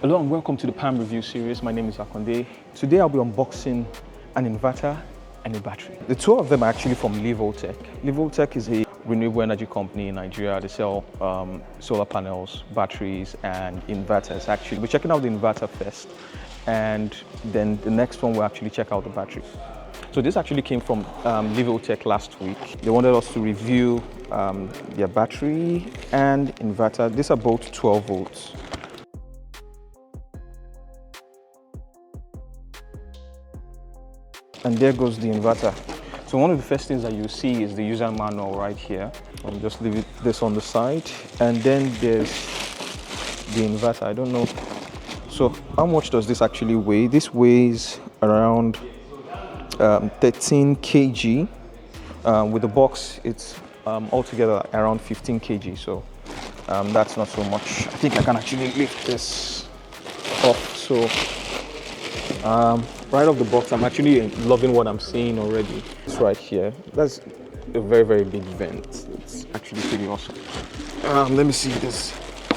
Hello and welcome to the PAM review series. My name is Akonde. Today I'll be unboxing an inverter and a battery. The two of them are actually from Livoltech. Livoltech is a renewable energy company in Nigeria. They sell solar panels, batteries, and inverters. Actually, we're checking out the inverter first, and then the next one we'll actually check out the battery. So this actually came from Livoltech last week. They wanted us to review their battery and inverter. These are both 12 volts. And there goes the inverter. So one of the first things that you see is the user manual right here. I'll just leave this on the side. And then there's the inverter. I don't know. So how much does this actually weigh? This weighs around 13 kg. With the box, it's altogether around 15 kg. So that's not so much. I think I can actually lift this up. So right off the box, I'm actually loving what I'm seeing already. It's right here. That's a very, very big vent. It's actually pretty awesome. Let me see if there's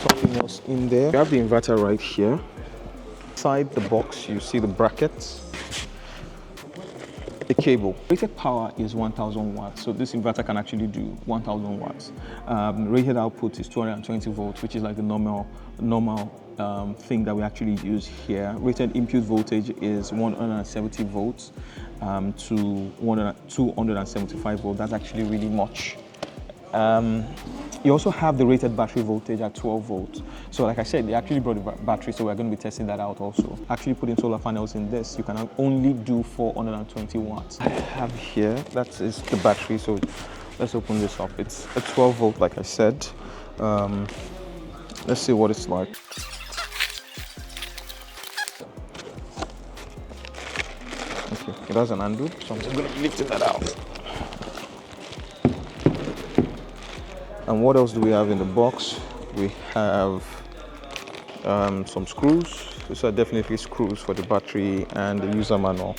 something else in there. You have the inverter right here. Inside the box, you see the brackets. The cable. Rated power is 1000 watts, so this inverter can actually do 1000 watts. Rated output is 220 volts, which is like the normal thing that we actually use here. Rated input voltage is 170 volts to 275 volts. That's actually really much. You also have the rated battery voltage at 12 volts. So like I said, they actually brought the battery, so we're going to be testing that out also. Actually putting solar panels in this, you can only do 420 watts. I have here, that is the battery, so let's open this up. It's a 12 volt, like I said. Let's see what it's like. Okay, it has an handle, so I'm just going to be lifting that out. And what else do we have in the box? We have some screws. These are definitely screws for the battery and the user manual.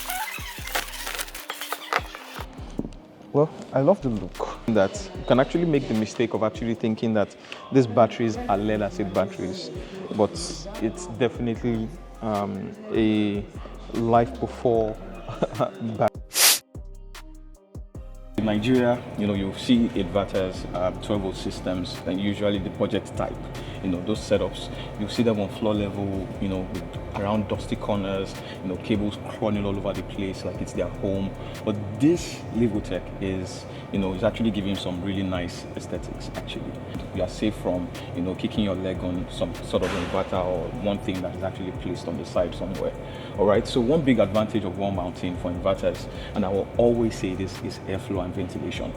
Well, I love the look. That you can actually make the mistake of actually thinking that these batteries are lead acid batteries, but it's definitely a LIFEPO4 battery. In Nigeria, you'll see inverters, 12 volt systems, and usually the project type, those setups, you'll see them on floor level, with around dusty corners, cables crawling all over the place like it's their home. But this Livoltech is actually giving some really nice aesthetics. Actually, you are safe from kicking your leg on some sort of inverter or one thing that is actually placed on the side somewhere. All right, so one big advantage of wall mounting for inverters, and I will always say this, is airflow and ventilation.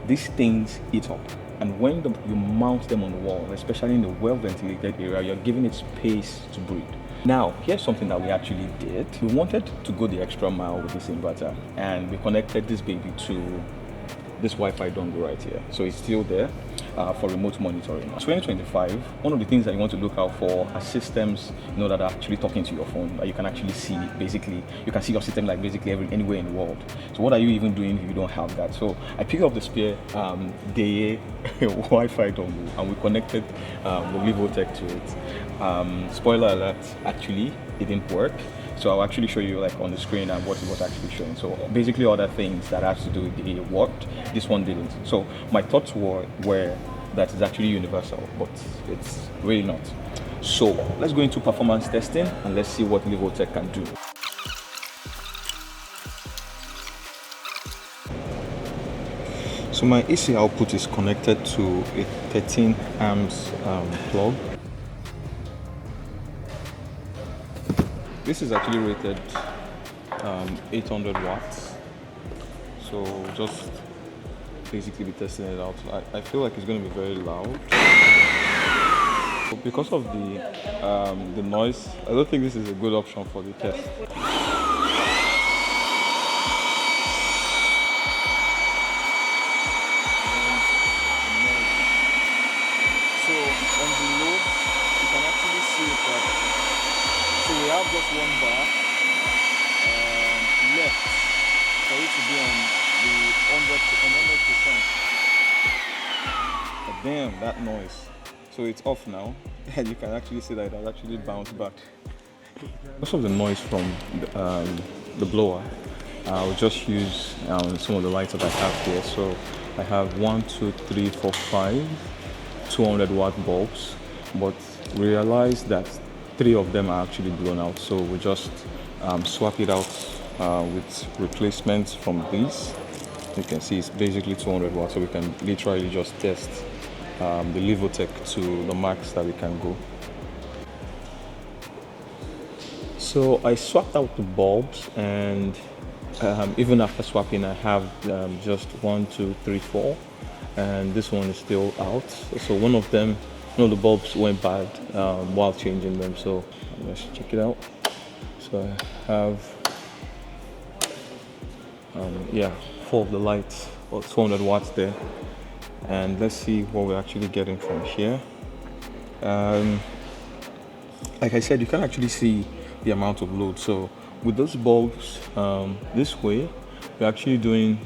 These things heat up, and when you mount them on the wall, especially in the well ventilated area, you're giving it space to breathe. Now, here's something that we actually did. We wanted to go the extra mile with this inverter, and we connected this baby to this Wi-Fi dongle right here. So it's still there for remote monitoring. 2025, one of the things that you want to look out for are systems that are actually talking to your phone, that you can actually see. Basically, you can see your system like basically anywhere in the world. So what are you even doing if you don't have that? So I picked up the spare Deye Wi-Fi dongle, and we connected the Livoltech to it. Spoiler alert, actually it didn't work. So I'll actually show you like on the screen and what it was actually showing. So basically other things that have to do with it worked, this one didn't. So my thoughts were that it's actually universal, but it's really not. So let's go into performance testing and let's see what Livoltech can do. So my AC output is connected to a 13 amps plug. This is actually rated 800 watts, so just basically be testing it out. I feel like it's going to be very loud. But because of the noise, I don't think this is a good option for the test. So on the load, you can actually see it that. So we have just one bar left for it to be on the 100%. But damn, that noise. So it's off now. and you can actually see that it has actually bounced back. Most of the noise from the blower, I'll just use some of the lights that I have here. So I have 1, 2, 3, 4, 5 200-watt bulbs, but realize that 3 of them are actually blown out. So we just swap it out with replacements from these. You can see it's basically 200 watts, so we can literally just test the Livoltech to the max that we can go. So I swapped out the bulbs, and even after swapping, I have just 1, 2, 3, 4, and this one is still out. So one of the bulbs went bad while changing them. So let's check it out. So I have 4 of the lights, or 200 watts there, and let's see what we're actually getting from here. Like I said, you can actually see the amount of load. So with those bulbs this way, we're actually doing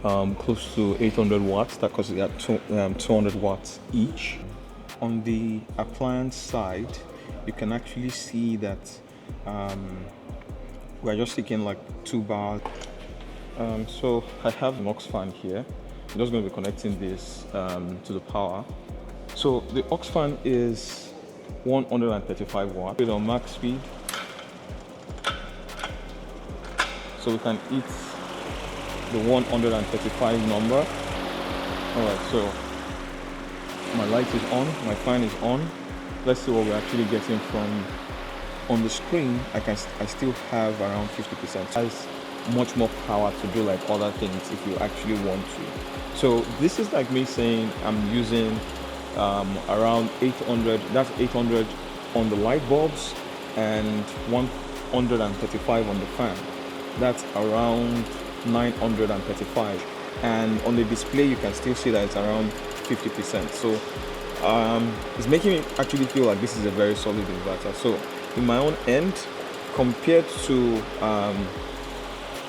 close to 800 watts, that because they are 200 watts each. On the appliance side, you can actually see that we're just taking like 2 bars. So I have an aux fan here. I'm just going to be connecting this to the power. So the aux fan is 135 watts with on max speed. So we can hit the 135 number. Alright, so my light is on, my fan is on. Let's see what we're actually getting from on the screen. I still have around 50%. It has much more power to do like other things if you actually want to. So this is like me saying I'm using around 800, that's 800 on the light bulbs and 135 on the fan. That's around 935, and on the display you can still see that it's around 50%. So it's making me actually feel like this is a very solid inverter. So in my own end, compared to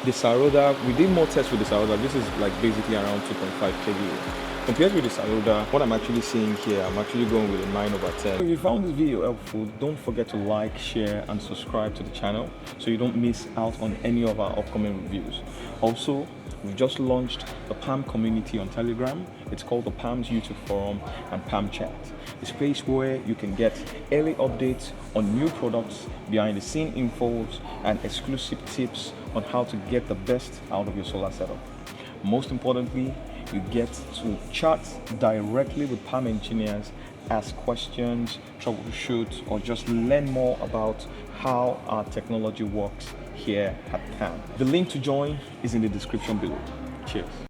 the Saroda, we did more tests with the Saroda. This is like basically around 2.5 kVA. Compared with the Saroda, what I'm actually seeing here, I'm actually going with a 9/10. If you found this video helpful, don't forget to like, share, and subscribe to the channel so you don't miss out on any of our upcoming reviews. Also, we've just launched the PAM community on Telegram. It's called the PAM's YouTube Forum and PAM Chat. It's a place where you can get early updates on new products, behind the scene infos, and exclusive tips on how to get the best out of your solar setup. Most importantly, you get to chat directly with PAM engineers, ask questions, troubleshoot, or just learn more about how our technology works here at PAM. The link to join is in the description below. Cheers.